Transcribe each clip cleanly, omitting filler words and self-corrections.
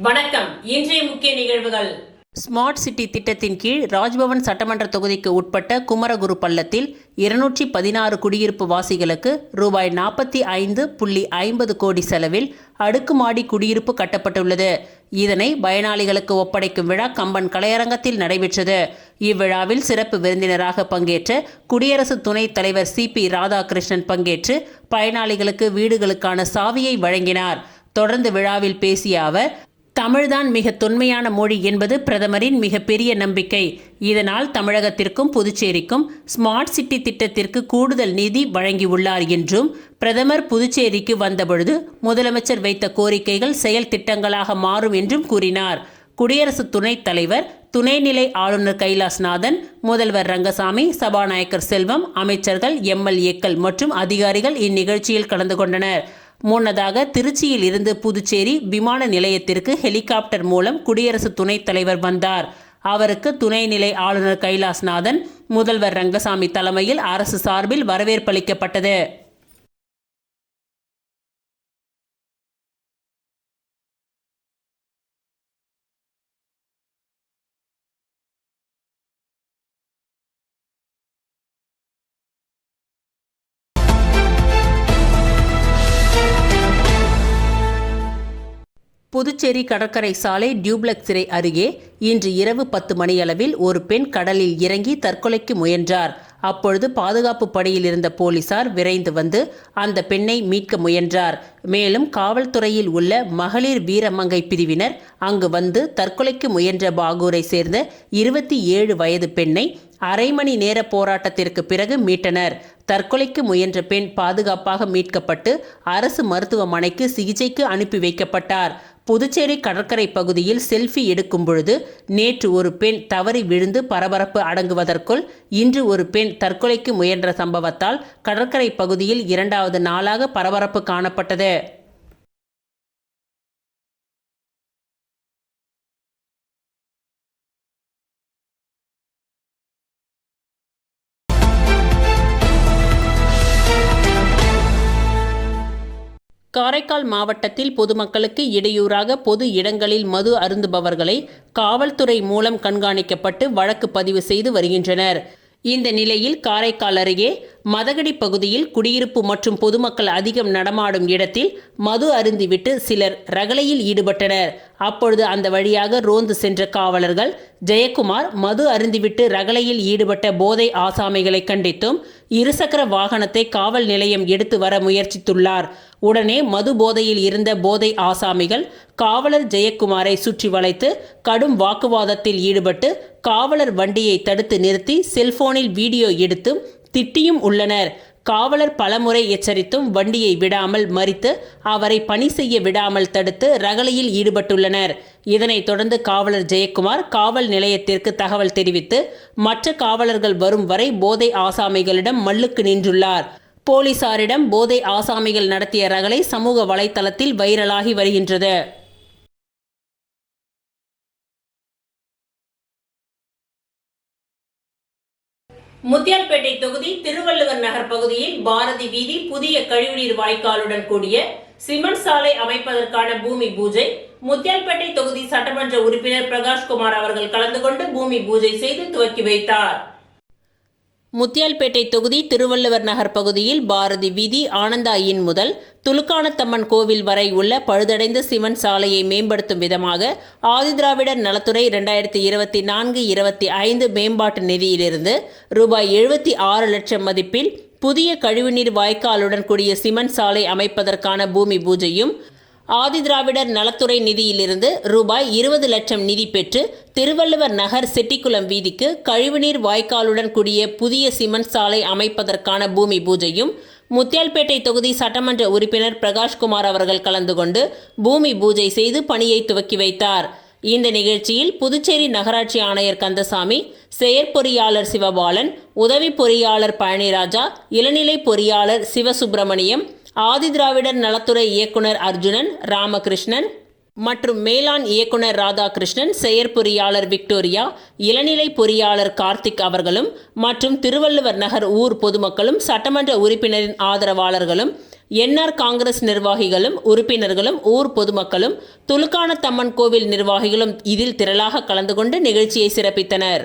வணக்கம். இன்றைய முக்கிய நிகழ்வுகள். ஸ்மார்ட் சிட்டி திட்டத்தின் கீழ் ராஜ்பவன் சட்டமன்ற தொகுதிக்கு உட்பட்ட குமரகுரு பள்ளத்தில் 216 குடியிருப்பு வாசிகளுக்கு ரூபாய் 45.50 கோடி செலவில் அடுக்குமாடி குடியிருப்பு கட்டப்பட்டுள்ளது. இதனை பயனாளிகளுக்கு ஒப்படைக்கும் விழா கம்பன் கலையரங்கத்தில் நடைபெற்றது. இவ்விழாவில் சிறப்பு விருந்தினராக பங்கேற்ற குடியரசு துணைத் தலைவர் CP ராதாகிருஷ்ணன் பங்கேற்று பயனாளிகளுக்கு வீடுகளுக்கான சாவியை வழங்கினார். தொடர்ந்து விழாவில் பேசிய அவர், தமிழ்தான் மிக தொன்மையான மொழி என்பது பிரதமரின் மிகப்பெரிய நம்பிக்கை. இதனால் தமிழகத்திற்கும் புதுச்சேரிக்கும் ஸ்மார்ட் சிட்டி திட்டத்திற்கு கூடுதல் நிதி வழங்கியுள்ளார் என்றும், பிரதமர் புதுச்சேரிக்கு வந்தபொழுது முதலமைச்சர் வைத்த கோரிக்கைகள் செயல் திட்டங்களாக மாறும் என்றும் கூறினார். குடியரசு துணைத் தலைவர், துணைநிலை ஆளுநர் கைலாஷ்நாதன், முதல்வர் ரங்கசாமி, சபாநாயகர் செல்வம், அமைச்சர்கள், MLAக்கள் மற்றும் அதிகாரிகள் இந்நிகழ்ச்சியில் கலந்து கொண்டனர். முன்னதாக திருச்சியில் இருந்து புதுச்சேரி விமான நிலையத்திற்கு ஹெலிகாப்டர் மூலம் குடியரசு துணைத் தலைவர் வந்தார். அவருக்கு துணைநிலை ஆளுநர் கைலாஷ்நாதன், முதல்வர் ரங்கசாமி தலைமையில் அரசு சார்பில் வரவேற்பளிக்கப்பட்டது. புதுச்சேரி கடற்கரை சாலை டியூப்ளக்ஸ் சிறை அருகே இன்று இரவு 10 மணியளவில் ஒரு பெண் கடலில் இறங்கி தற்கொலைக்கு முயன்றார். அப்பொழுது பாதுகாப்பு பணியில் இருந்த போலீசார் விரைந்து வந்து அந்த பெண்ணை மீட்க முயன்றார். மேலும் காவல்துறையில் உள்ள மகளிர் வீரமங்கை பிரிவினர் அங்கு வந்து தற்கொலைக்கு முயன்ற பாகூரை சேர்ந்த 27 வயது பெண்ணை அரை மணி நேர போராட்டத்திற்கு பிறகு மீட்டனர். தற்கொலைக்கு முயன்ற பெண் பாதுகாப்பாக மீட்கப்பட்டு அரசு மருத்துவமனைக்கு சிகிச்சைக்கு அனுப்பி வைக்கப்பட்டார். புதுச்சேரி கடற்கரை பகுதியில் செல்ஃபி எடுக்கும் பொழுது நேற்று ஒரு பெண் தவறி விழுந்து பரபரப்பு அடங்குவதற்குள் இன்று ஒரு பெண் தற்கொலைக்கு முயன்ற சம்பவத்தால் கடற்கரை பகுதியில் 2வது நாளாக பரபரப்பு காணப்பட்டது. காரைக்கால் மாவட்டத்தில் பொதுமக்களுக்கு இடையூறாக பொது இடங்களில் மது அருந்துபவர்களை காவல்துறை மூலம் கண்காணிக்கப்பட்டு வழக்கு பதிவு செய்து வருகின்றனர். இந்த நிலையில் காரைக்கால் அருகே மதகடி பகுதியில் குடியிருப்பு மற்றும் பொதுமக்கள் அதிகம் நடமாடும் இடத்தில் மது அருந்திவிட்டு சிலர் ரகளையில் ஈடுபட்டனர். அப்பொழுது அந்த வழியாக ரோந்து சென்ற காவலர்கள் ஜெயக்குமார் மது அருந்திவிட்டு ரகளையில் ஈடுபட்ட போதை ஆசாமிகளை கண்டித்தும் இருசக்கர வாகனத்தை காவல் நிலையம் எடுத்து வர முயற்சித்துள்ளார். உடனே மது போதையில் இருந்த போதை ஆசாமிகள் காவலர் ஜெயக்குமாரை சுற்றி வளைத்து கடும் வாக்குவாதத்தில் ஈடுபட்டு காவலர் வண்டியை தடுத்து நிறுத்தி செல்போனில் வீடியோ எடுத்தும் திட்டியும் உள்ளனர். காவலர் பலமுறை எச்சரித்தும் வண்டியை விடாமல் மறித்து அவரை பணி செய்ய விடாமல் தடுத்து ரகளையில் ஈடுபட்டுள்ளனர். இதனைத் தொடர்ந்து காவலர் ஜெயக்குமார் காவல் நிலையத்திற்கு தகவல் தெரிவித்து மற்ற காவலர்கள் வரும் வரை போதை ஆசாமிகளிடம் மல்லுக்கு நின்றுள்ளார். போலீசாரிடம் போதை ஆசாமிகள் நடத்திய ரகளை சமூக வலைதளத்தில் வைரலாகி வருகின்றது. முத்தியால்பேட்டை தொகுதி திருவள்ளுவர் நகர் பகுதியில் பாரதி வீதி புதிய கழிவுநீர் வாய்க்காலுடன் கூடிய சிமெண்ட் சாலை அமைப்பதற்கான பூமி பூஜை முத்தியால்பேட்டை தொகுதி சட்டமன்ற உறுப்பினர் பிரகாஷ்குமார் அவர்கள் கலந்து கொண்டு பூமி பூஜை செய்து துவக்கி வைத்தார். முத்தியால்பேட்டை தொகுதி திருவள்ளுவர் நகர் பகுதியில் பாரதி வீதி ஆனந்தா இன் முதல் துலுக்கானத்தம்மன் கோவில் வரை உள்ள பழுதடைந்த சிமெண்ட் சாலையை மேம்படுத்தும் விதமாக ஆதிதிராவிடர் நலத்துறை 2024-25 மேம்பாட்டு நிதியிலிருந்து ரூபாய் 76 லட்சம் மதிப்பில் புதிய கழிவுநீர் வாய்க்காலுடன் கூடிய சிமெண்ட் சாலை அமைப்பதற்கான பூமி பூஜையும், ஆதிதிராவிடர் நலத்துறை நிதியிலிருந்து ரூபாய் 20 லட்சம் நிதி பெற்று திருவள்ளுவர் நகர் செட்டிக்குளம் வீதிக்கு கழிவுநீர் வாய்க்காலுடன் கூடிய புதிய சிமெண்ட் சாலை அமைப்பதற்கான பூமி பூஜையும் முத்தியால்பேட்டை தொகுதி சட்டமன்ற உறுப்பினர் பிரகாஷ்குமார் அவர்கள் கலந்து கொண்டு பூமி பூஜை செய்து பணியை துவக்கி வைத்தார். இந்த நிகழ்ச்சியில் புதுச்சேரி நகராட்சி ஆணையர் கந்தசாமி, செயற்பொறியாளர் சிவபாலன், உதவி பொறியாளர் பழனிராஜா, இளநிலை பொறியாளர் சிவசுப்பிரமணியம், ஆதிதிராவிடர் நலத்துறை இயக்குனர் அர்ஜுனன், ராமகிருஷ்ணன் மற்றும் மேலாண் இயக்குனர் ராதாகிருஷ்ணன், செயற்பொறியாளர் விக்டோரியா, இளநிலை பொறியாளர் கார்த்திக் அவர்களும் மற்றும் திருவள்ளுவர் நகர் ஊர் பொதுமக்களும் சட்டமன்ற உறுப்பினரின் ஆதரவாளர்களும் என்ஆர் காங்கிரஸ் நிர்வாகிகளும் உறுப்பினர்களும் ஊர் பொதுமக்களும் துலுக்கானத்தம்மன் கோவில் நிர்வாகிகளும் இதில் திரளாக கலந்து கொண்டு நிகழ்ச்சியை சிறப்பித்தனர்.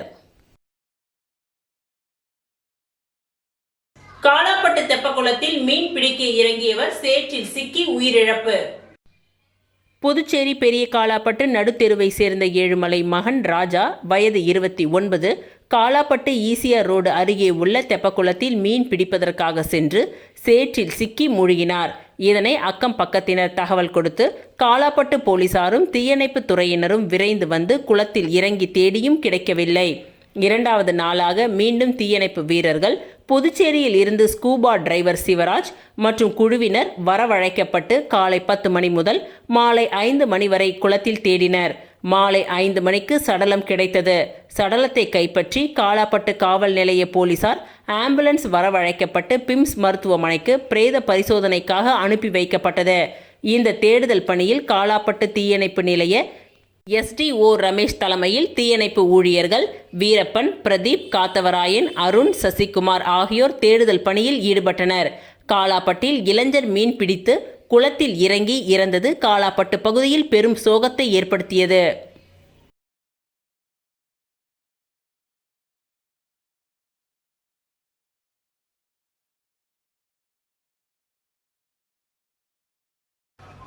காலாப்பட்டு தெப்பக்குளத்தில் மீன் பிடிக்க இறங்கியவர் சேற்றில் சிக்கி உயிரிழப்பு. புதுச்சேரி பெரிய காலாப்பட்டு நடுத்தெருவை சேர்ந்த ஏழுமலை மகன் ராஜா, வயது 29, காலாப்பட்டு ஈசிஆர் ரோடு அருகே உள்ள தெப்பக்குளத்தில் மீன் பிடிப்பதற்காக சென்று சேற்றில் சிக்கி மூழ்கினார். இதனை அக்கம் பக்கத்தினர் தகவல் கொடுத்து காலாப்பட்டு போலீசாரும் தீயணைப்பு துறையினரும் விரைந்து வந்து குளத்தில் இறங்கி தேடியும் கிடைக்கவில்லை. 2வது நாளாக மீண்டும் தீயணைப்பு வீரர்கள், புதுச்சேரியில் இருந்து ஸ்கூபா டிரைவர் சிவராஜ் மற்றும் குழுவினர் வரவழைக்கப்பட்டு காலை 10 மணி முதல் மாலை 5 மணி வரை குளத்தில் தேடினர். மாலை 5 மணிக்கு சடலம் கிடைத்தது. சடலத்தை கைப்பற்றி காலாப்பட்டு காவல் நிலைய போலீசார் ஆம்புலன்ஸ் வரவழைக்கப்பட்டு பிம்ஸ் மருத்துவமனைக்கு பிரேத பரிசோதனைக்காக அனுப்பி வைக்கப்பட்டது. இந்த தேடுதல் பணியில் காலாப்பட்டு தீயணைப்பு நிலைய SDO ரமேஷ் தலைமையில் தீயணைப்பு ஊழியர்கள் வீரப்பன், பிரதீப், காத்தவராயன், அருண், சசிகுமார் ஆகியோர் தேடுதல் பணியில் ஈடுபட்டனர். காலாப்பட்டில் இளைஞர் மீன் பிடித்து குளத்தில் இறங்கி இறந்தது காலாப்பட்டு பகுதியில் பெரும் சோகத்தை ஏற்படுத்தியது.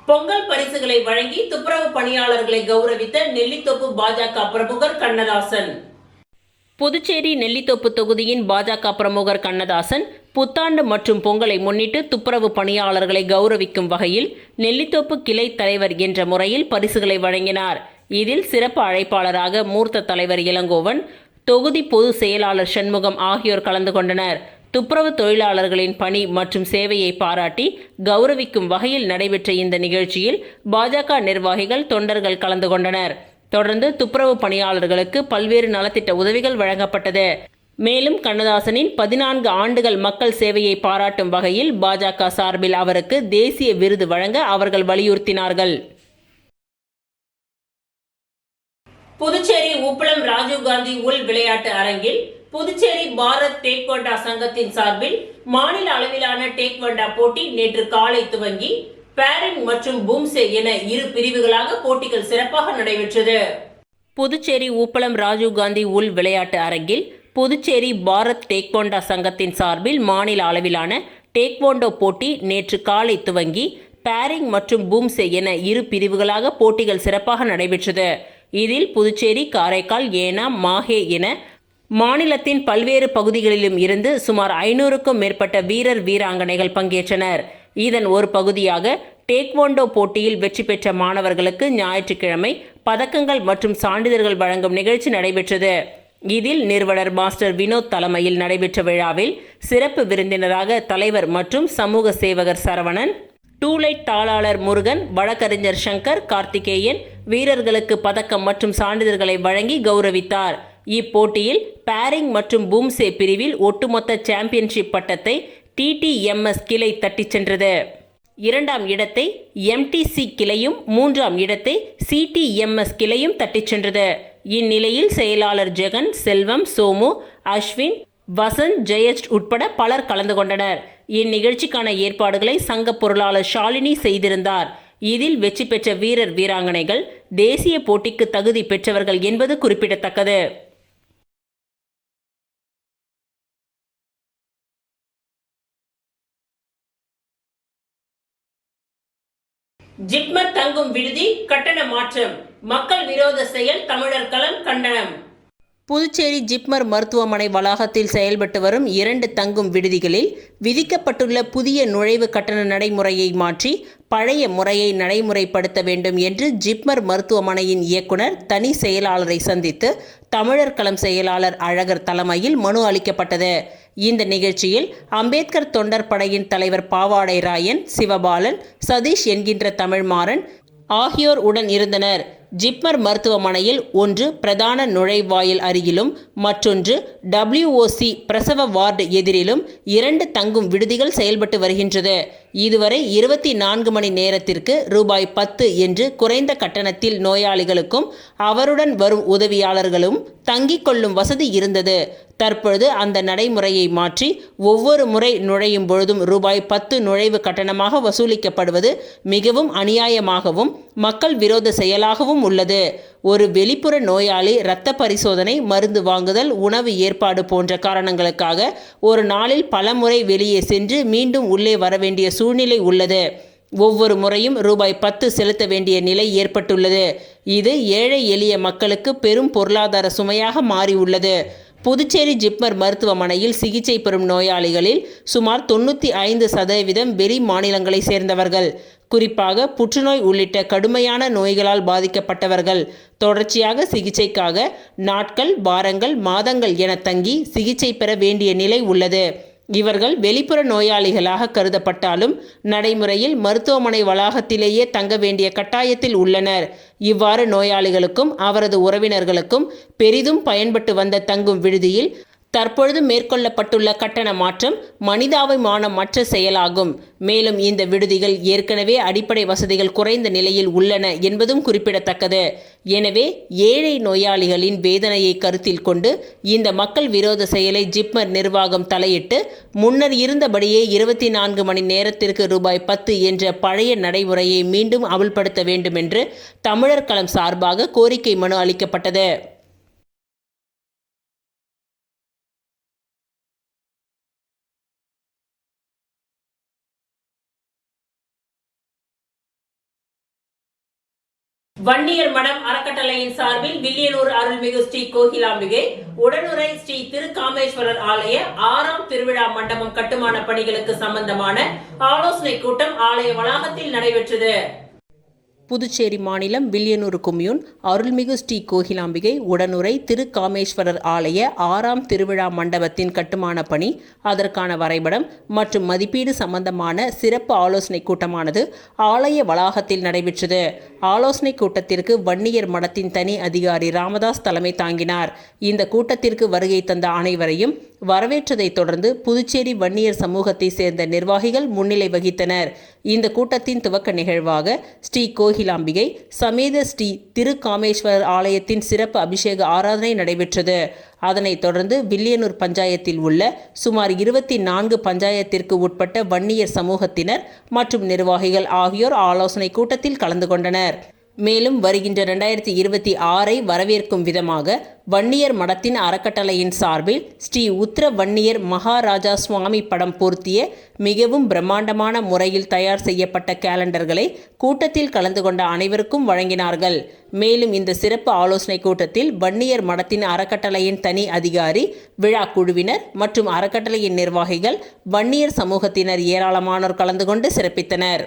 பொங்கல் பரிசுகளை வழங்கி துப்புரவு பணியாளர்களை கௌரவித்த நெல்லித்தோப்பு பாஜக பிரமுகர் கண்ணதாசன். புதுச்சேரி நெல்லித்தோப்பு தொகுதியின் பாஜக பிரமுகர் கண்ணதாசன் புத்தாண்டு மற்றும் பொங்கலை முன்னிட்டு துப்புரவு பணியாளர்களை கௌரவிக்கும் வகையில் நெல்லித்தோப்பு கிளை தலைவர் என்ற முறையில் பரிசுகளை வழங்கினார். இதில் சிறப்பு அழைப்பாளராக மூர்த்த தலைவர் இளங்கோவன், தொகுதி பொது செயலாளர் சண்முகம் ஆகியோர் கலந்து கொண்டனர். துப்புரவு தொழிலாளர்களின் பணி மற்றும் சேவையை பாராட்டி கௌரவிக்கும் வகையில் நடைபெற்ற இந்த நிகழ்ச்சியில் பாஜக நிர்வாகிகள், தொண்டர்கள் கலந்து கொண்டனர். தொடர்ந்து துப்புரவு பணியாளர்களுக்கு பல்வேறு நலத்திட்ட உதவிகள் வழங்கப்பட்டது. மேலும் கண்ணதாசனின் 14 ஆண்டுகள் மக்கள் சேவையை பாராட்டும் வகையில் பாஜக சார்பில் அவருக்கு தேசிய விருது வழங்க அவர்கள் வலியுறுத்தினார்கள். புதுச்சேரி உப்பளம் ராஜீவ்காந்தி உள் விளையாட்டு அரங்கில் புதுச்சேரி பாரத் டேக்வண்டா சங்கத்தின் சார்பில் மாநில அளவிலான டேக்வண்டா போட்டி நேற்று காலை துவங்கி பேரிங் மற்றும் பூம்சே என 2 பிரிவுகளாக போட்டிகள் சிறப்பாக நடைபெற்றது. புதுச்சேரி உப்பளம் ராஜீவ்காந்தி உள் விளையாட்டு அரங்கில் புதுச்சேரி பாரத் டேக்வண்டா சங்கத்தின் சார்பில் மாநில அளவிலான டேக்வாண்டோ போட்டி நேற்று காலை துவங்கி பேரிங் மற்றும் பூம்சே என 2 பிரிவுகளாக போட்டிகள் சிறப்பாக நடைபெற்றது. இதில் புதுச்சேரி, காரைக்கால், ஏனாம், மாஹே என மாநிலத்தின் பல்வேறு பகுதிகளிலும் இருந்து சுமார் 500க்கும் மேற்பட்ட வீரர் வீராங்கனைகள் பங்கேற்றனர். இதன் ஒரு பகுதியாக டேக்வாண்டோ போட்டியில் வெற்றி பெற்ற மாணவர்களுக்கு ஞாயிற்றுக்கிழமை பதக்கங்கள் மற்றும் சான்றிதழ்கள் வழங்கும் நிகழ்ச்சி நடைபெற்றது. இதில் நிறுவனர் மாஸ்டர் வினோத் தலைமையில் நடைபெற்ற விழாவில் சிறப்பு விருந்தினராக தலைவர் மற்றும் சமூக சேவகர் சரவணன், டூலைட் தாளாளர் முருகன், வழக்கறிஞர் சங்கர், கார்த்திகேயன் வீரர்களுக்கு பதக்கம் மற்றும் சான்றிதழ்களை வழங்கி கௌரவித்தார். இப்போட்டியில் பேரிங் மற்றும் பூம்சே பிரிவில் ஒட்டுமொத்த சாம்பியன்ஷிப் பட்டத்தை TTMS கிளை தட்டிச் சென்றது. 2ஆம் இடத்தை MTC கிளையும் 3ஆம் இடத்தை CTMS கிளையும் தட்டிச் சென்றது. இந்நிலையில் செயலாளர் ஜெகன், செல்வம், சோமு, அஸ்வின், வசந்த், ஜெயஸ்ட் உட்பட பலர் கலந்து கொண்டனர். இந்நிகழ்ச்சிக்கான ஏற்பாடுகளை சங்க பொருளாளர் ஷாலினி செய்திருந்தார். இதில் வெற்றி பெற்ற வீரர் வீராங்கனைகள் தேசிய போட்டிக்கு தகுதி பெற்றவர்கள் என்பது குறிப்பிடத்தக்கது. ஜிப்மர் தங்கும் விடுதி கட்டண மாற்றம், மக்கள் விரோத செயல், தமிழர் களம் கண்டனம். புதுச்சேரி ஜிப்மர் மருத்துவமனை வளாகத்தில் செயல்பட்டு வரும் 2 தங்கும் விடுதிகளில் விதிக்கப்பட்டுள்ள புதிய நுழைவு கட்டண நடைமுறையை மாற்றி பழைய முறையை நடைமுறைப்படுத்த வேண்டும் என்று ஜிப்மர் மருத்துவமனையின் இயக்குனர் தனி செயலாளரை சந்தித்து தமிழர் களம் செயலாளர் அழகர் தலைமையில் மனு அளிக்கப்பட்டது. இந்த நிகழ்ச்சியில் அம்பேத்கர் தொண்டர் படையின் தலைவர் பாவாடை ராயன், சிவபாலன், சதீஷ் என்கின்ற தமிழ்மாறன் ஆகியோர் உடன் இருந்தனர். ஜிப்மர் மருத்துவமனையில் ஒன்று பிரதான நுழைவாயில் அருகிலும் மற்றொன்று WOC பிரசவ வார்டு எதிரிலும் 2 தங்கும் விடுதிகள் செயல்பட்டு வருகின்றது. இதுவரை 24 மணி நேரத்திற்கு ரூபாய் 10 என்று குறைந்த கட்டணத்தில் நோயாளிகளுக்கும் அவருடன் வரும் உதவியாளர்களும் தங்கிக் கொள்ளும் வசதி இருந்தது. தற்பொழுது அந்த நடைமுறையை மாற்றி ஒவ்வொரு முறை நுழையும் பொழுதும் ரூபாய் 10 நுழைவு கட்டணமாக வசூலிக்கப்படுவது மிகவும் அநியாயமாகவும் மக்கள் விரோத செயலாகவும் உள்ளது. ஒரு வெளிப்புற நோயாளி இரத்த பரிசோதனை, மருந்து வாங்குதல், உணவு ஏற்பாடு போன்ற காரணங்களுக்காக ஒரு நாளில் பல முறை வெளியே சென்று மீண்டும் உள்ளே வர வேண்டிய சூழ்நிலை உள்ளது. ஒவ்வொரு முறையும் ரூபாய் 10 செலுத்த வேண்டிய நிலை ஏற்பட்டுள்ளது. இது ஏழை எளிய மக்களுக்கு பெரும் பொருளாதார சுமையாக மாறியுள்ளது. புதுச்சேரி ஜிப்மர் மருத்துவமனையில் சிகிச்சை பெறும் நோயாளிகளில் சுமார் 95% வெளி மாநிலங்களை சேர்ந்தவர்கள். குறிப்பாக புற்றுநோய் உள்ளிட்ட கடுமையான நோய்களால் பாதிக்கப்பட்டவர்கள். தொடர்ச்சியாக சிகிச்சைக்காக நாட்கள், வாரங்கள், மாதங்கள் என தங்கி சிகிச்சை பெற வேண்டிய நிலை உள்ளது. இவர்கள் வெளிப்புற நோயாளிகளாக கருதப்பட்டாலும் நடைமுறையில் மருத்துவமனை வளாகத்திலேயே தங்க வேண்டிய கட்டாயத்தில் உள்ளனர். இவ்வாறு நோயாளிகளுக்கும் அவரது உறவினர்களுக்கும் பெரிதும் பயன்பட்டு வந்த தங்கும் விடுதியில் தற்பொழுது மேற்கொள்ளப்பட்டுள்ள கட்டண மாற்றம் மனிதாபிமானமற்ற செயலாகும். மேலும் இந்த விடுதிகள் ஏற்கனவே அடிப்படை வசதிகள் குறைந்த நிலையில் உள்ளன என்பதும் குறிப்பிடத்தக்கது. எனவே ஏழை நோயாளிகளின் வேதனையை கருத்தில் கொண்டு இந்த மக்கள் விரோத செயலை ஜிப்மர் நிர்வாகம் தலையிட்டு முன்னர் இருந்தபடியே 24 மணி நேரத்திற்கு ரூபாய் 10 என்ற பழைய நடைமுறையை மீண்டும் அமல்படுத்த வேண்டும் என்று தமிழர் களம் சார்பாக கோரிக்கை மனு அளிக்கப்பட்டது. வன்னியர் மடம் அறக்கட்டளையின் சார்பில் வில்லியனூர் அருள்மிகு ஸ்ரீ கோகிலாம்பிகை உடனுறை ஸ்ரீ திருக்காமேஸ்வரர் ஆலய 6ஆம் திருவிழா மண்டபம் கட்டுமான பணிகளுக்கு சம்பந்தமான ஆலோசனை கூட்டம் ஆலய வளாகத்தில் நடைபெற்றது. புதுச்சேரி மாநிலம் வில்லியனூர் கொம்யூன் அருள்மிகு ஸ்ரீ கோகிலாம்பிகை உடனுறை திருக்காமேஸ்வரர் ஆலய 6ஆம் திருவிழா மண்டபத்தின் கட்டுமான பணி, அதற்கான வரைபடம் மற்றும் மதிப்பீடு சம்பந்தமான சிறப்பு ஆலோசனை கூட்டமானது ஆலய வளாகத்தில் நடைபெற்றது. ஆலோசனை கூட்டத்திற்கு வன்னியர் மடத்தின் தனி அதிகாரி ராமதாஸ் தலைமை தாங்கினார். இந்த கூட்டத்திற்கு வருகை தந்த அனைவரையும் வரவேற்றதை தொடர்ந்து புதுச்சேரி வன்னியர் சமூகத்தை சேர்ந்த நிர்வாகிகள் முன்னிலை வகித்தனர். இந்த கூட்டத்தின் துவக்க நிகழ்வாக ஸ்ரீ கோகிலாம்பிகை சமேத ஸ்ரீ திருக்காமேஸ்வரர் ஆலயத்தின் சிறப்பு அபிஷேக ஆராதனை நடைபெற்றது. அதனைத் தொடர்ந்து வில்லியனூர் பஞ்சாயத்தில் உள்ள சுமார் 24 பஞ்சாயத்திற்கு உட்பட்ட வன்னியர் சமூகத்தினர் மற்றும் நிர்வாகிகள் ஆகியோர் ஆலோசனை கூட்டத்தில் கலந்து கொண்டனர். மேலும் வருகின்ற 2026 வரவேற்கும் விதமாக வன்னியர் மடத்தின் அறக்கட்டளையின் சார்பில் ஸ்ரீ உத்திர வன்னியர் மகாராஜா சுவாமி படம் பொருத்திய மிகவும் பிரம்மாண்டமான முறையில் தயார் செய்யப்பட்ட கேலண்டர்களை கூட்டத்தில் கலந்து கொண்ட அனைவருக்கும் வழங்கினார்கள். மேலும் இந்த சிறப்பு ஆலோசனை கூட்டத்தில் வன்னியர் மடத்தின் அறக்கட்டளையின் தனி அதிகாரி, விழா குழுவினர் மற்றும் அறக்கட்டளையின் நிர்வாகிகள், வன்னியர் சமூகத்தினர் ஏராளமானோர் கலந்து கொண்டு சிறப்பித்தனர்.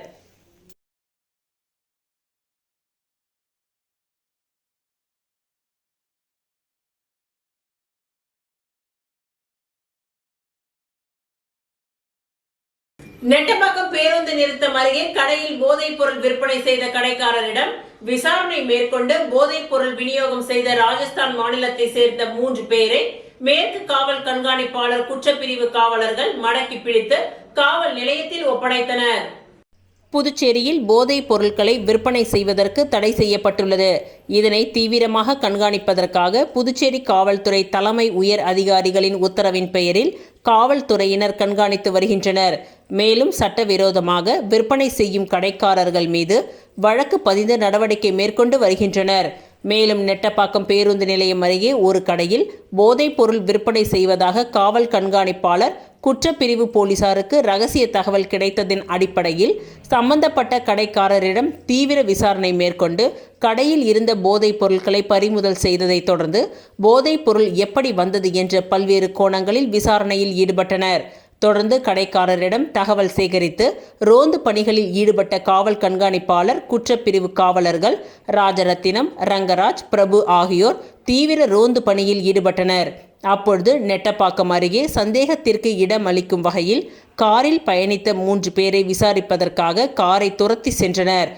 நெட்டப்பாக்கம் பேருந்து நிறுத்தம் அருகே கடையில் போதைப் பொருள் விற்பனை செய்த கடைக்காரரிடம் விசாரணை மேற்கொண்டு போதைப் பொருள் விநியோகம் செய்த ராஜஸ்தான் மாநிலத்தை சேர்ந்த 3 பேரை மேற்கு காவல் கண்காணிப்பாளர் குற்றப்பிரிவு காவலர்கள் மடக்கி பிடித்து காவல் நிலையத்தில் ஒப்படைத்தனர். புதுச்சேரியில் போதைப் பொருட்களை விற்பனை செய்வதற்கு தடை செய்யப்பட்டுள்ளது. இதனை தீவிரமாக கண்காணிப்பதற்காக புதுச்சேரி காவல்துறை தலைமை உயர் அதிகாரிகளின் உத்தரவின் பெயரில் காவல்துறையினர் கண்காணித்து வருகின்றனர். மேலும் சட்டவிரோதமாக விற்பனை செய்யும் கடைக்காரர்கள் மீது வழக்கு பதிந்து நடவடிக்கை மேற்கொண்டு வருகின்றனர். மேலும் நெட்டப்பாக்கம் பேருந்து நிலையம் அருகே ஒரு கடையில் போதைப் பொருள் விற்பனை செய்வதாக காவல் கண்காணிப்பாளர் குற்றப்பிரிவு போலீசாருக்கு ரகசிய தகவல் கிடைத்ததின் அடிப்படையில் சம்பந்தப்பட்ட கடைக்காரரிடம் தீவிர விசாரணை மேற்கொண்டு கடையில் இருந்த போதைப் பொருட்களை பறிமுதல் செய்ததை தொடர்ந்து போதைப் பொருள் எப்படி வந்தது என்ற பல்வேறு கோணங்களில் விசாரணையில் ஈடுபட்டனர். தொடர்ந்து கடைக்காரரிடம் தகவல் சேகரித்து ரோந்து பணிகளில் ஈடுபட்ட காவல் கண்காணிப்பாளர், குற்றப்பிரிவு காவலர்கள் ராஜரத்தினம், ரங்கராஜ், பிரபு ஆகியோர் தீவிர ரோந்து பணியில் ஈடுபட்டனர். அப்பொழுது நெட்டப்பாக்கம் அருகே சந்தேகத்திற்கு இடம் அளிக்கும் வகையில் காரில் பயணித்த 3 பேரை விசாரிப்பதற்காக காரை துரத்தி சென்றனர்.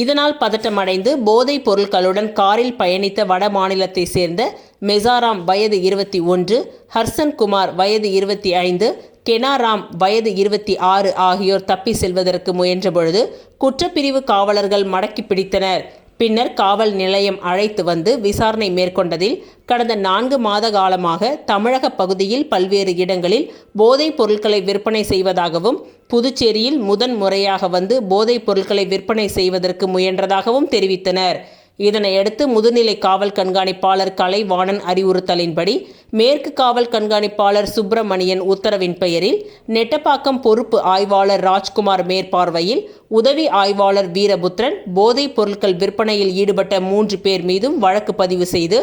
இதனால் பதட்டமடைந்து போதைப் பொருட்களுடன் காரில் பயணித்த வட மாநிலத்தை சேர்ந்த மெசாராம் வயது 21, ஹர்சன் குமார் வயது 25, கெனாராம் வயது 26 ஆகியோர் தப்பி செல்வதற்கு முயன்றபொழுது குற்றப்பிரிவு காவலர்கள் மடக்கி பிடித்தனர். பின்னர் காவல் நிலையம் அழைத்து வந்து விசாரணை மேற்கொண்டதில் கடந்த 4 மாத காலமாக தமிழக பகுதியில் பல்வேறு இடங்களில் போதைப் பொருட்களை விற்பனை செய்வதாகவும் புதுச்சேரியில் முறையாக வந்து போதைப் பொருட்களை விற்பனை செய்வதற்கு முயன்றதாகவும் தெரிவித்தனர். இதனையடுத்து முதுநிலை காவல் கண்காணிப்பாளர் கலைவாணன் அறிவுறுத்தலின்படி மேற்கு காவல் கண்காணிப்பாளர் சுப்பிரமணியன் உத்தரவின் பெயரில் நெட்டப்பாக்கம் பொறுப்பு ஆய்வாளர் ராஜ்குமார் மேற்பார்வையில் உதவி ஆய்வாளர் வீரபுத்திரன் போதைப் பொருட்கள் விற்பனையில் ஈடுபட்ட 3 பேர் மீதும் வழக்கு பதிவு செய்து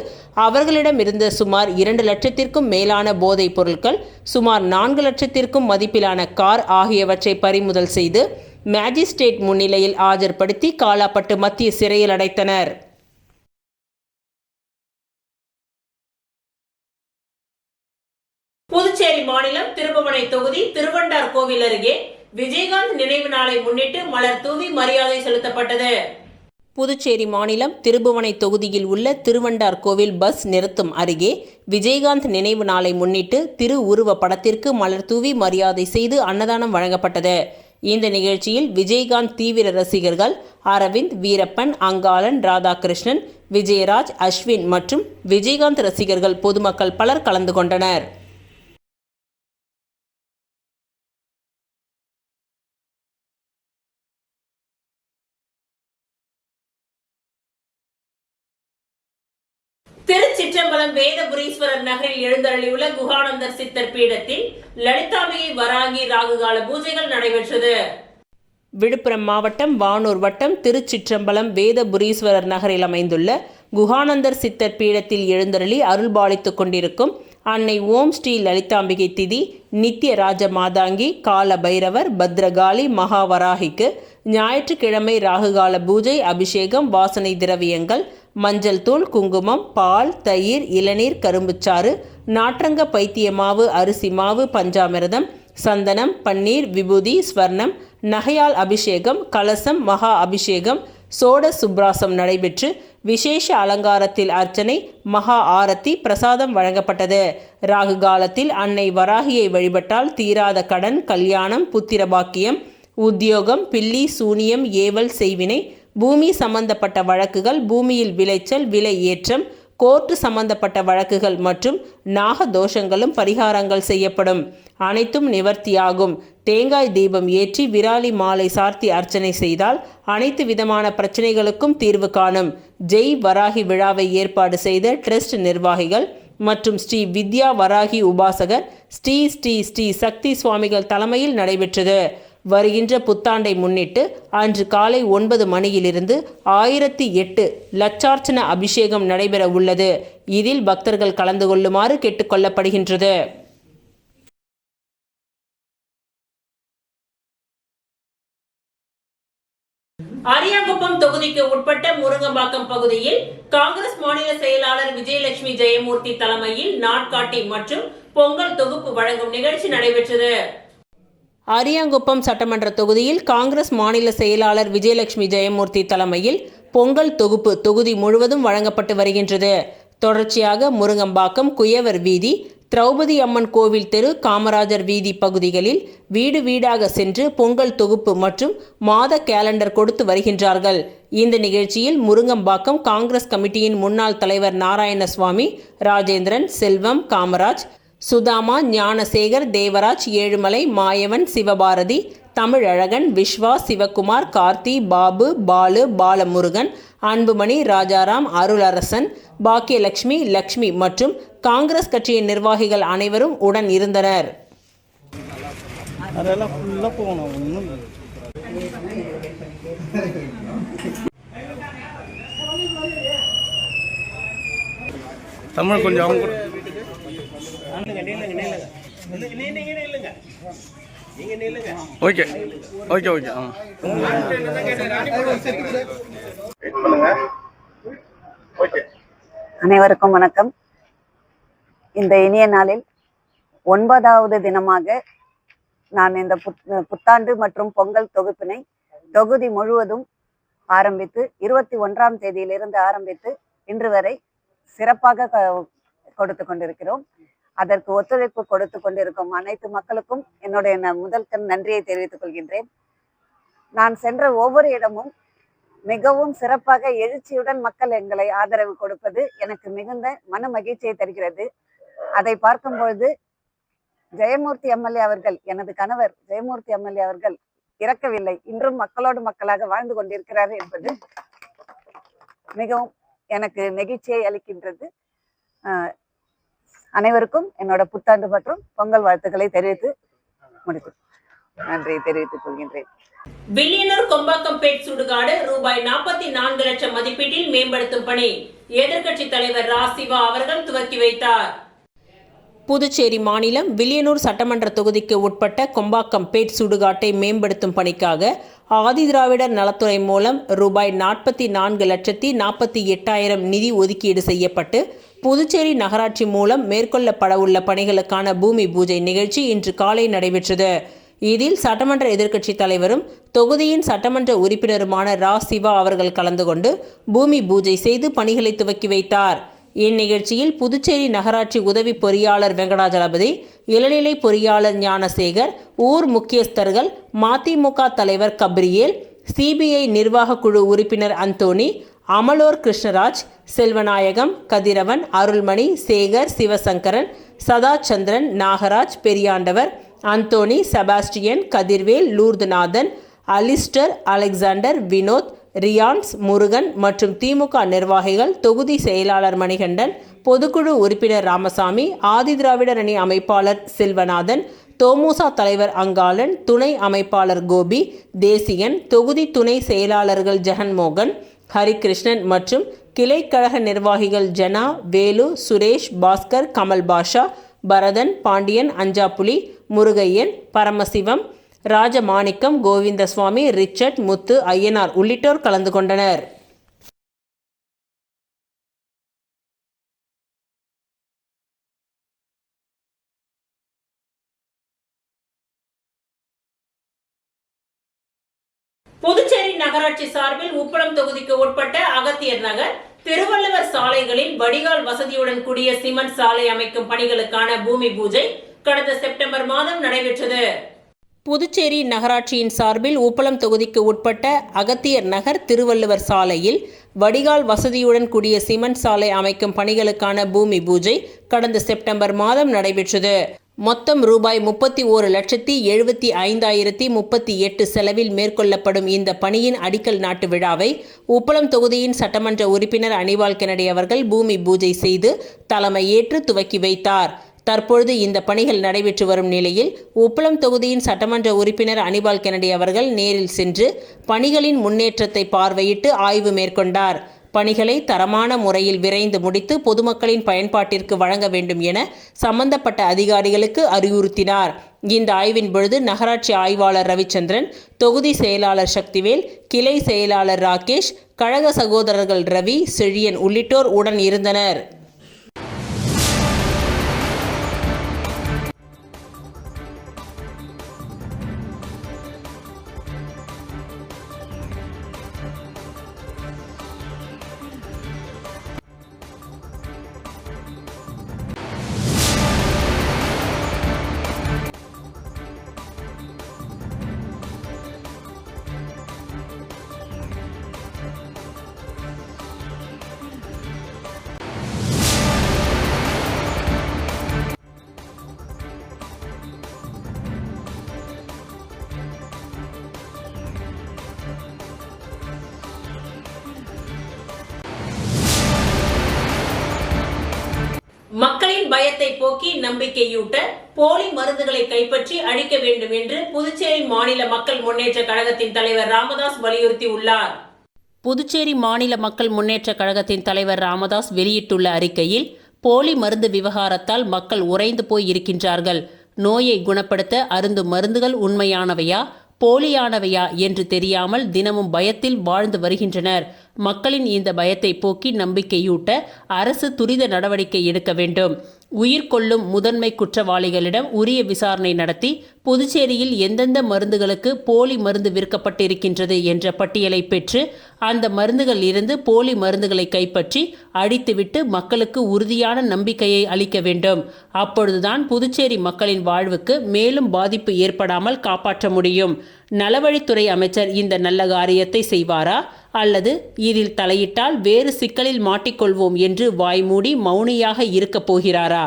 அவர்களிடம் இருந்த சுமார் 2 லட்சத்திற்கும் மேலான போதைப் பொருட்கள், சுமார் 4 லட்சத்திற்கும் மதிப்பிலான கார் ஆகியவற்றை பறிமுதல் செய்து மேஜிஸ்ட்ரேட் முன்னிலையில் ஆஜர்படுத்தி காலாப்பட்டு மத்திய சிறையில் அடைத்தனர். புதுச்சேரி மாநிலம் திருபுவனை தொகுதி திருவண்டார் கோவில் அருகே விஜயகாந்த் நினைவு நாளை முன்னிட்டு மலர் தூவி மரியாதை செலுத்தப்பட்டது. புதுச்சேரி மாநிலம் திருபுவனை தொகுதியில் உள்ள திருவண்டார் கோவில் பஸ் நிறுத்தம் அருகே விஜயகாந்த் நினைவு நாளை முன்னிட்டு திரு உருவ படத்திற்கு மலர் தூவி மரியாதை செய்து அன்னதானம் வழங்கப்பட்டது. இந்த நிகழ்ச்சியில் விஜயகாந்த் தீவிர ரசிகர்கள் அரவிந்த், வீரப்பன், அங்காளன், ராதாகிருஷ்ணன், விஜயராஜ், அஸ்வின் மற்றும் விஜயகாந்த் ரசிகர்கள் பொதுமக்கள் பலர் கலந்து கொண்டனர். திருச்சிற்றம்பலம் வேதபுரீஸ்வரர் நகரில் எழுந்தருளியுள்ள குஹானந்தர் சித்தர் பீடத்தில் லலிதாம்பிகை வராகி ராகுகால பூஜைகள் நடைபெற்றது. விழுப்புரம் மாவட்டம் வானூர் வட்டம் திருச்சிற்றம்பலம் வேதபுரீஸ்வரர் நகரில் அமைந்துள்ள குஹானந்தர் சித்தர் பீடத்தில் எழுந்தருளி அருள்பாலித்துக் கொண்டிருக்கும் அன்னை ஓம் ஸ்ரீ லலிதாம்பிகை திதி நித்திய ராஜ மாதாங்கி கால பைரவர் பத்ரகாளி மகாவராகிக்கு ஞாயிற்றுக்கிழமை ராகுகால பூஜை, அபிஷேகம், வாசனை திரவியங்கள், மஞ்சள் தூள், குங்குமம், பால், தயிர், இளநீர், கரும்புச்சாறு, நாற்றங்க பைத்திய மாவு, அரிசி மாவு, பஞ்சாமிர்தம், சந்தனம், பன்னீர், விபூதி, ஸ்வர்ணம், நகையால் அபிஷேகம், கலசம், மகா அபிஷேகம், சோட சுப்ராசம் நடைபெற்று விசேஷ அலங்காரத்தில் அர்ச்சனை, மகா ஆரத்தி, பிரசாதம் வழங்கப்பட்டது. ராகு காலத்தில் அன்னை வராகியை வழிபட்டால் தீராத கடன், கல்யாணம், புத்திர பாக்கியம், உத்தியோகம், பில்லி சூனியம், ஏவல், செய்வினை, பூமி சம்பந்தப்பட்ட வழக்குகள், பூமியில் விளைச்சல், விலை ஏற்றம், கோர்ட்டு சம்பந்தப்பட்ட வழக்குகள் மற்றும் நாக தோஷங்களும் பரிகாரங்கள் செய்யப்படும். அனைத்தும் நிவர்த்தியாகும். தேங்காய் தீபம் ஏற்றி விராலி மாலை சார்த்தி அர்ச்சனை செய்தால் அனைத்து விதமான பிரச்சனைகளுக்கும் தீர்வு காணும். ஜெய் வராகி விழாவை ஏற்பாடு செய்த ட்ரஸ்ட் நிர்வாகிகள் மற்றும் ஸ்ரீ வித்யா வராகி உபாசகர் ஸ்ரீ ஸ்ரீ ஸ்ரீ சக்தி சுவாமிகள் தலைமையில் நடைபெற்றது. வருகின்ற புத்தாண்டை முன்னிட்டு அன்று காலை 9 மணியிலிருந்து 1008 லட்சார்ச்சன அபிஷேகம் நடைபெற உள்ளது. இதில் பக்தர்கள் கலந்து கொள்ளுமாறு கேட்டுக்கொள்ளப்படுகின்றது. அரியாங்குப்பம் தொகுதிக்கு உட்பட்ட முருங்கம்பாக்கம் பகுதியில் காங்கிரஸ் மாநில செயலாளர் விஜயலட்சுமி ஜெயமூர்த்தி தலைமையில் நாட்காட்டி மற்றும் பொங்கல் தொகுப்பு வழங்கும் நிகழ்ச்சி நடைபெற்றது. அரியாங்குப்பம் சட்டமன்ற தொகுதியில் காங்கிரஸ் மாநில செயலாளர் விஜயலட்சுமி ஜெயமூர்த்தி தலைமையில் பொங்கல் தொகுப்பு தொகுதி முழுவதும் வழங்கப்பட்டு வருகின்றது. தொடர்ச்சியாக முருங்கம்பாக்கம், குயவர் வீதி, திரௌபதி அம்மன் கோவில் தெரு, காமராஜர் வீதி பகுதிகளில் வீடு வீடாக சென்று பொங்கல் தொகுப்பு மற்றும் மாத கேலண்டர் கொடுத்து வருகின்றார்கள். இந்த நிகழ்ச்சியில் முருங்கம்பாக்கம் காங்கிரஸ் கமிட்டியின் முன்னாள் தலைவர் நாராயணசுவாமி, ராஜேந்திரன், செல்வம், காமராஜ், சுதாமா, ஞானசேகர், தேவராஜ், ஏழுமலை, மாயவன், சிவபாரதி, தமிழழகன், விஸ்வா, சிவகுமார், கார்த்தி, பாபு, பாலு, பாலமுருகன், அன்புமணி, ராஜாராம், அருளரசன், பாக்கியலட்சுமி, லட்சுமி மற்றும் காங்கிரஸ் கட்சியின் நிர்வாகிகள் அனைவரும் உடன் இருந்தனர். தமிழ் கொஞ்சம் ஓகே ஓகே ஓகே அனைவருக்கும் வணக்கம். இந்த இனிய நாளில் 9வது தினமாக நான் இந்த புத்தாண்டு மற்றும் பொங்கல் தொகுப்பினை தொகுதி முழுவதும் ஆரம்பித்து 21ஆம் தேதியிலிருந்து ஆரம்பித்து இன்று வரை சிறப்பாக கொடுத்து கொண்டிருக்கிறோம். அதற்கு ஒத்துழைப்பு கொடுத்து கொண்டிருக்கும் அனைத்து மக்களுக்கும் என்னுடைய முதல் நன்றியை தெரிவித்துக் கொள்கின்றேன். நான் சென்ற ஒவ்வொரு இடமும் மிகவும் சிறப்பாக எழுச்சியுடன் மக்கள் எங்களை ஆதரவு கொடுப்பது எனக்கு மிகுந்த மன மகிழ்ச்சியை தருகிறது. அதை பார்க்கும் பொழுது ஜெயமூர்த்தி எம்எல்ஏ அவர்கள், எனது கணவர் ஜெயமூர்த்தி எம்எல்ஏ அவர்கள் இறக்கவில்லை, இன்றும் மக்களோடு மக்களாக வாழ்ந்து கொண்டிருக்கிறார் என்பது மிகவும் எனக்கு நெகிழ்ச்சியை அளிக்கின்றது. அனைவருக்கும் என்னோட புத்தாண்டு மற்றும் பொங்கல் வாழ்த்துக்களை தெரிவித்து நன்றியை தெரிவித்துக் கொள்கின்றேன். வில்லியனூர் கொம்பாக்கம்பேட் சுடுகாடு ரூபாய் 44 லட்சம் மதிப்பீட்டில் மேம்படுத்தும் பணி எதிர்க்கட்சி தலைவர் ரா. சிவா அவர்கள் துவக்கி வைத்தார். புதுச்சேரி மாநிலம் வில்லியனூர் சட்டமன்ற தொகுதிக்கு உட்பட்ட கொம்பாக்கம்பேட் சுடுகாட்டை மேம்படுத்தும் பணிக்காக ஆதிதிராவிடர் நலத்துறை மூலம் ரூபாய் 44,48,000 நிதி ஒதுக்கீடு செய்யப்பட்டு புதுச்சேரி நகராட்சி மூலம் மேற்கொள்ளப்படவுள்ள பணிகளுக்கான பூமி பூஜை நிகழ்ச்சி இன்று காலை நடைபெற்றது. இதில் சட்டமன்ற எதிர்க்கட்சி தலைவரும் தொகுதியின் சட்டமன்ற உறுப்பினருமான ரா. சிவா அவர்கள் கலந்து கொண்டு பூமி பூஜை செய்து பணிகளை துவக்கி வைத்தார். இந்நிகழ்ச்சியில் புதுச்சேரி நகராட்சி உதவி பொறியாளர் வெங்கடாஜலபதி, இளநிலை பொறியாளர் ஞானசேகர், ஊர் முக்கியஸ்தர்கள், மதிமுக தலைவர் கப்ரியேல், சிபிஐ நிர்வாக குழு உறுப்பினர் அந்தோணி, அமலோர் கிருஷ்ணராஜ், செல்வநாயகம், கதிரவன், அருள்மணி, சேகர், சிவசங்கரன், சதாச்சந்திரன், நாகராஜ், பெரியாண்டவர், அந்தோணி, செபாஸ்டியன், கதிர்வேல், லூர்துநாதன், அலிஸ்டர், அலெக்சாண்டர், வினோத், ரியான்ஸ், முருகன் மற்றும் திமுக நிர்வாகிகள், தொகுதி செயலாளர் மணிகண்டன், பொதுக்குழு உறுப்பினர் ராமசாமி, ஆதிதிராவிடர் அணி அமைப்பாளர் செல்வநாதன், தோமுசா தலைவர் அங்காளன், துணை அமைப்பாளர் கோபி, தேசியன், தொகுதி துணை செயலாளர்கள் ஜெகன்மோகன், ஹரிகிருஷ்ணன் மற்றும் கிளைக்கழக நிர்வாகிகள் ஜனா, வேலு, சுரேஷ், பாஸ்கர், கமல் பாஷா, பரதன், பாண்டியன், அஞ்சாப்புலி, முருகையன், பரமசிவம், ராஜமாணிக்கம், கோவிந்தசுவாமி, ரிச்சர்ட், முத்து, ஐயனார் உள்ளிட்டோர் கலந்து கொண்டனர். புதுச்சேரி நகராட்சி சார்பில் உப்பளம் தொகுதிக்கு உட்பட்ட அகத்தியர் நகர், திருவள்ளுவர் சாலைகளில் வடிகால் வசதியுடன் கூடிய சிமெண்ட் சாலை அமைக்கும் பணிகளுக்கான பூமி பூஜை கடந்த செப்டம்பர் மாதம் நடைபெற்றது. புதுச்சேரி நகராட்சியின் சார்பில் உப்பளம் தொகுதிக்கு உட்பட்ட அகத்தியர் நகர், திருவள்ளுவர் சாலையில் வடிகால் வசதியுடன் கூடிய சிமெண்ட் சாலை அமைக்கும் பணிகளுக்கான பூமி பூஜை கடந்த செப்டம்பர் மாதம் நடைபெற்றது. மொத்தம் ரூபாய் 31,75,038 செலவில் மேற்கொள்ளப்படும் இந்த பணியின் அடிக்கல் நாட்டு விழாவை உப்பளம் தொகுதியின் சட்டமன்ற உறுப்பினர் அனிவால் கென்னடி அவர்கள் பூமி பூஜை செய்து தலைமையேற்று துவக்கி வைத்தார். தற்பொழுது இந்த பணிகள் நடைபெற்று வரும் நிலையில் உப்பளம் தொகுதியின் சட்டமன்ற உறுப்பினர் அனிவால் கென்னடி அவர்கள் நேரில் சென்று பணிகளின் முன்னேற்றத்தை பார்வையிட்டு ஆய்வு மேற்கொண்டார். பணிகளை தரமான முறையில் விரைந்து முடித்து பொதுமக்களின் பயன்பாட்டிற்கு வழங்க வேண்டும் என சம்பந்தப்பட்ட அதிகாரிகளுக்கு அறிவுறுத்தினார். இந்த ஆய்வின் பொழுது நகராட்சி ஆய்வாளர் ரவிச்சந்திரன், தொகுதி செயலாளர் சக்திவேல், கிளை செயலாளர் ராகேஷ், கழக சகோதரர்கள் ரவி, செழியன் உள்ளிட்டோர் உடன் இருந்தனர். மக்களின் பயத்தை போக்கி நம்பிக்கையூட்ட போலி மருந்துகளை கைப்பற்றி அழிக்க வேண்டும் என்று புதுச்சேரி மாநில மக்கள் முன்னேற்ற கழகத்தின் தலைவர் ராமதாஸ் வலியுறுத்தி உள்ளார். புதுச்சேரி மாநில மக்கள் முன்னேற்ற கழகத்தின் தலைவர் ராமதாஸ் வெளியிட்டுள்ள அறிக்கையில், போலி மருந்து விவகாரத்தால் மக்கள் உறைந்து போய் இருக்கின்றார்கள். நோயை குணப்படுத்த அருந்தும் மருந்துகள் உண்மையானவையா போலியானவையா என்று தெரியாமல் தினமும் பயத்தில் வாழ்ந்து வருகின்றனர். மக்களின் இந்த பயத்தை போக்கி நம்பிக்கையூட்ட அரசு துரித நடவடிக்கை எடுக்க வேண்டும். உயிர் கொள்ளும் முதன்மை குற்றவாளிகளிடம் உரிய விசாரணை நடத்தி புதுச்சேரியில் எந்தெந்த மருந்துகளுக்கு போலி மருந்து விற்கப்பட்டிருக்கின்றது என்ற பட்டியலை பெற்று அந்த மருந்துகளில் இருந்து போலி மருந்துகளை கைப்பற்றி அடித்துவிட்டு மக்களுக்கு உறுதியான நம்பிக்கையை அளிக்க வேண்டும். அப்பொழுதுதான் புதுச்சேரி மக்களின் வாழ்வுக்கு மேலும் பாதிப்பு ஏற்படாமல் காப்பாற்ற முடியும். நலவழித்துறை அமைச்சர் இந்த நல்ல காரியத்தை செய்வாரா, அல்லது இதில் தலையிட்டால் வேறு சிக்கலில் மாட்டிக்கொள்வோம் என்று வாய்மூடி மௌனியாக இருக்கப் போகிறாரா,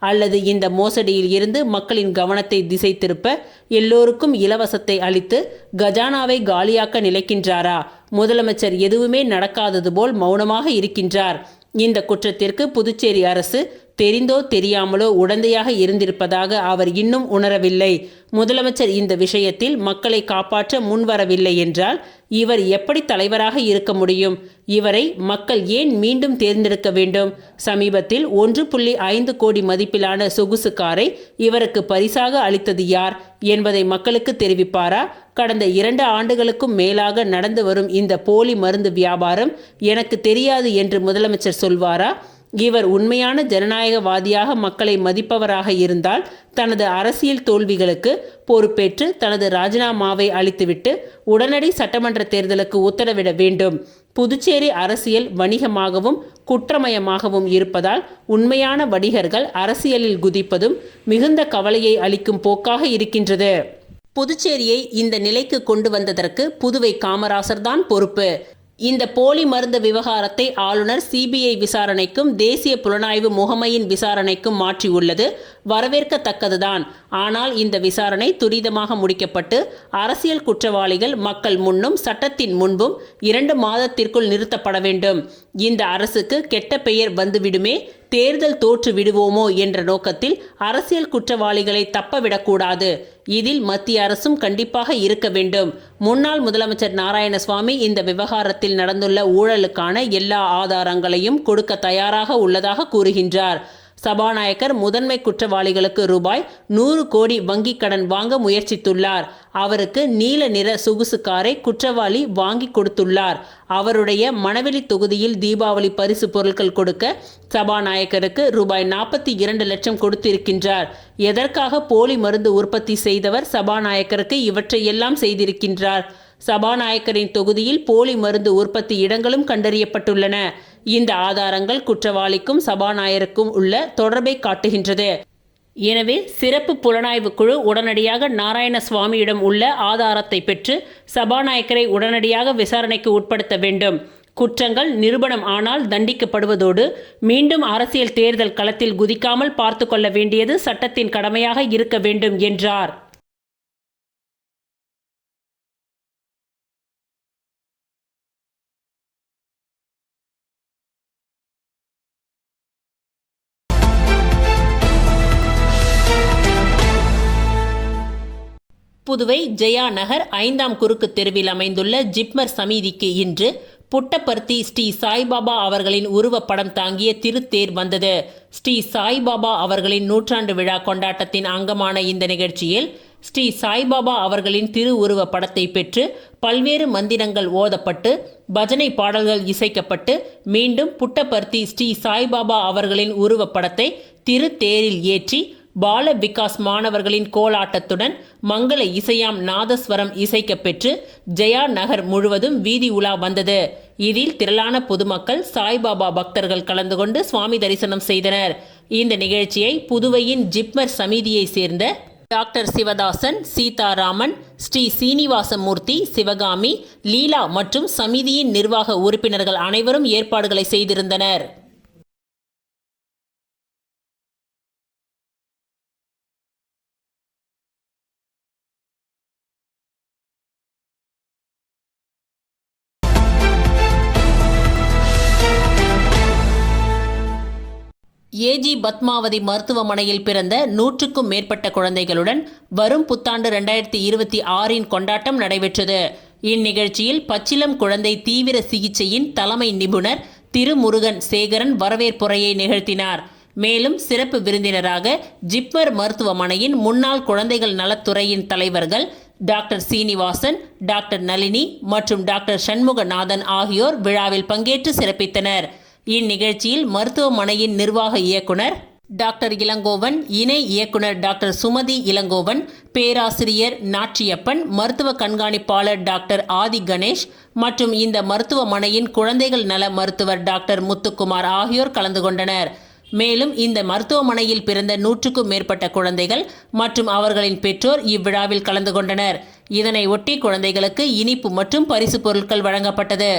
அல்லது இந்த மோசடியில் இருந்து மக்களின் கவனத்தை திசை திருப்ப எல்லோருக்கும் இலவசத்தை அளித்து கஜானாவை காலியாக்க நினைக்கின்றாரா? முதலமைச்சர் எதுவுமே நடக்காதது போல் மௌனமாக இருக்கின்றார். இந்த குற்றத்திற்கு புதுச்சேரி அரசு தெரிந்தோ தெரியாமலோ உடந்தையாக இருந்திருப்பதாக அவர் இன்னும் உணரவில்லை. முதலமைச்சர் இந்த விஷயத்தில் மக்களை காப்பாற்ற முன்வரவில்லை என்றால் இவர் எப்படி தலைவராக இருக்க முடியும்? இவரை மக்கள் ஏன் மீண்டும் தேர்ந்தெடுக்க வேண்டும்? சமீபத்தில் 1.5 கோடி மதிப்பிலான சொகுசு காரை இவருக்கு பரிசாக அளித்தது யார் என்பதை மக்களுக்கு தெரிவிப்பாரா? கடந்த 2 ஆண்டுகளுக்கும் மேலாக நடந்து வரும் இந்த போலி மருந்து வியாபாரம் எனக்கு தெரியாது என்று முதலமைச்சர் சொல்வாரா? இவர் உண்மையான ஜனநாயகவாதியாக மக்களை மதிப்பவராக இருந்தால் தனது அரசியல் தோல்விகளுக்கு பொறுப்பேற்று தனது ராஜினாமாவை அளித்துவிட்டு உடனடி சட்டமன்ற தேர்தலுக்கு உத்தரவிட வேண்டும். புதுச்சேரி அரசியல் வணிகமாகவும் குற்றமயமாகவும் இருப்பதால் உண்மையான வணிகர்கள் அரசியலில் குதிப்பதும் மிகுந்த கவலையை அளிக்கும் போக்காக இருக்கின்றது. புதுச்சேரியை இந்த நிலைக்கு கொண்டு வந்ததற்கு புதுவை காமராசர் தான் பொறுப்பு. இந்த போலி மருந்து விவகாரத்தை ஆளுநர் சிபிஐ விசாரணைக்கும் தேசிய புலனாய்வு முகமையின் விசாரணைக்கும் மாற்றியுள்ளது வரவேற்கத்தக்கதுதான். ஆனால் இந்த விசாரணை துரிதமாக முடிக்கப்பட்டு அரசியல் குற்றவாளிகள் மக்கள் முன்னும் சட்டத்தின் முன்பும் 2 மாதத்திற்குள் நிறுத்தப்பட வேண்டும். இந்த அரசுக்கு கெட்ட பெயர் வந்துவிடுமே, தேர்தல் தோற்று விடுவோமோ என்ற நோக்கத்தில் அரசியல் குற்றவாளிகளை தப்பவிடக்கூடாது. இதில் மத்திய அரசும் கண்டிப்பாக இருக்க வேண்டும். முன்னாள் முதலமைச்சர் நாராயணசுவாமி இந்த விவகாரத்தில் நடந்துள்ள ஊழலுக்கான எல்லா ஆதாரங்களையும் கொடுக்க தயாராக உள்ளதாக கூறுகின்றார். சபாநாயகர் முதன்மை குற்றவாளிகளுக்கு ரூபாய் 100 கோடி வங்கிக் கடன் வாங்க முயற்சித்துள்ளார். அவருக்கு நீல நிற சொகுசு காரை குற்றவாளி வாங்கி கொடுத்துள்ளார். அவருடைய மணவெளி தொகுதியில் தீபாவளி பரிசு பொருட்கள் கொடுக்க சபாநாயகருக்கு ரூபாய் 42 லட்சம் கொடுத்திருக்கின்றார். எதற்காக போலி மருந்து உற்பத்தி செய்தவர் சபாநாயகருக்கு இவற்றையெல்லாம் செய்திருக்கின்றார்? சபாநாயகரின் தொகுதியில் போலி மருந்து உற்பத்தி இடங்களும் கண்டறியப்பட்டுள்ளன. இந்த ஆதாரங்கள் குற்றவாளிக்கும் சபாநாயகருக்கும் உள்ள தொடர்பை காட்டுகின்றது. எனவே சிறப்பு புலனாய்வு குழு உடனடியாக நாராயணசுவாமியிடம் உள்ள ஆதாரத்தை பெற்று சபாநாயகரை உடனடியாக விசாரணைக்கு உட்படுத்த வேண்டும். குற்றங்கள் நிரூபணம் ஆனால் தண்டிக்கப்படுவதோடு மீண்டும் அரசியல் தேர்தல் களத்தில் குதிக்காமல் பார்த்து கொள்ள வேண்டியது சட்டத்தின் கடமையாக இருக்க வேண்டும் என்றார். புதுவை ஜெயா நகர் 5ஆம் குறுக்கு தெருவில் அமைந்துள்ள ஜிப்மர் சமிதிக்கு இன்று புட்டபர்த்தி ஸ்ரீ சாய்பாபா அவர்களின் உருவப்படம் தாங்கிய திருத்தேர் வந்தது. ஸ்ரீ சாய்பாபா அவர்களின் 100ஆண்டு விழா கொண்டாட்டத்தின் அங்கமான இந்த நிகழ்ச்சியில் ஸ்ரீ சாய்பாபா அவர்களின் திரு படத்தை பெற்று பல்வேறு மந்திரங்கள் ஓதப்பட்டு பஜனை பாடல்கள் இசைக்கப்பட்டு மீண்டும் புட்டபர்த்தி ஸ்ரீ சாய்பாபா அவர்களின் உருவப்படத்தை திருத்தேரில் ஏற்றி பால விகாஸ் மாணவர்களின் கோலாட்டத்துடன் மங்கள இசையாம் நாதஸ்வரம் இசைக்கப்பெற்று ஜெயா நகர் முழுவதும் வீதி உலா வந்தது. இதில் திரளான பொதுமக்கள் சாய்பாபா பக்தர்கள் கலந்து கொண்டு சுவாமி தரிசனம் செய்தனர். இந்த நிகழ்ச்சியை புதுவையின் ஜிப்மர் சமிதியை சேர்ந்த டாக்டர் சிவதாசன், சீதாராமன், ஸ்ரீ சீனிவாசமூர்த்தி, சிவகாமி, லீலா மற்றும் சமிதியின் நிர்வாக உறுப்பினர்கள் அனைவரும் ஏற்பாடுகளை செய்திருந்தனர். ஏஜி பத்மாவதி மருத்துவமனையில் பிறந்த 100க்கும் மேற்பட்ட குழந்தைகளுடன் வரும் புத்தாண்டு 2026 கொண்டாட்டம் நடைபெற்றது. இந்நிகழ்ச்சியில் பச்சிளம் குழந்தை தீவிர சிகிச்சையின் தலைமை நிபுணர் திருமுருகன் சேகரன் வரவேற்புரையை நிகழ்த்தினார். மேலும் சிறப்பு விருந்தினராக ஜிப்மர் மருத்துவமனையின் முன்னாள் குழந்தைகள் நலத்துறையின் தலைவர்கள் டாக்டர் சீனிவாசன், டாக்டர் நளினி மற்றும் டாக்டர் சண்முகநாதன் ஆகியோர் விழாவில் பங்கேற்று சிறப்பித்தனர். இந்நிகழ்ச்சியில் மருத்துவமனையின் நிர்வாக இயக்குனர் டாக்டர் இளங்கோவன், இணை இயக்குனர் டாக்டர் சுமதி இளங்கோவன், பேராசிரியர் நாச்சியப்பன், மருத்துவ கண்காணிப்பாளர் டாக்டர் ஆதி கணேஷ் மற்றும் இந்த மருத்துவமனையின் குழந்தைகள் நல மருத்துவர் டாக்டர் முத்துக்குமார் ஆகியோர் கலந்து கொண்டனர். மேலும் இந்த மருத்துவமனையில் பிறந்த 100க்கும் மேற்பட்ட குழந்தைகள் மற்றும் அவர்களின் பெற்றோர் இவ்விழாவில் கலந்து கொண்டனர். இதனை ஒட்டி குழந்தைகளுக்கு இனிப்பு மற்றும் பரிசு பொருட்கள் வழங்கப்பட்டது.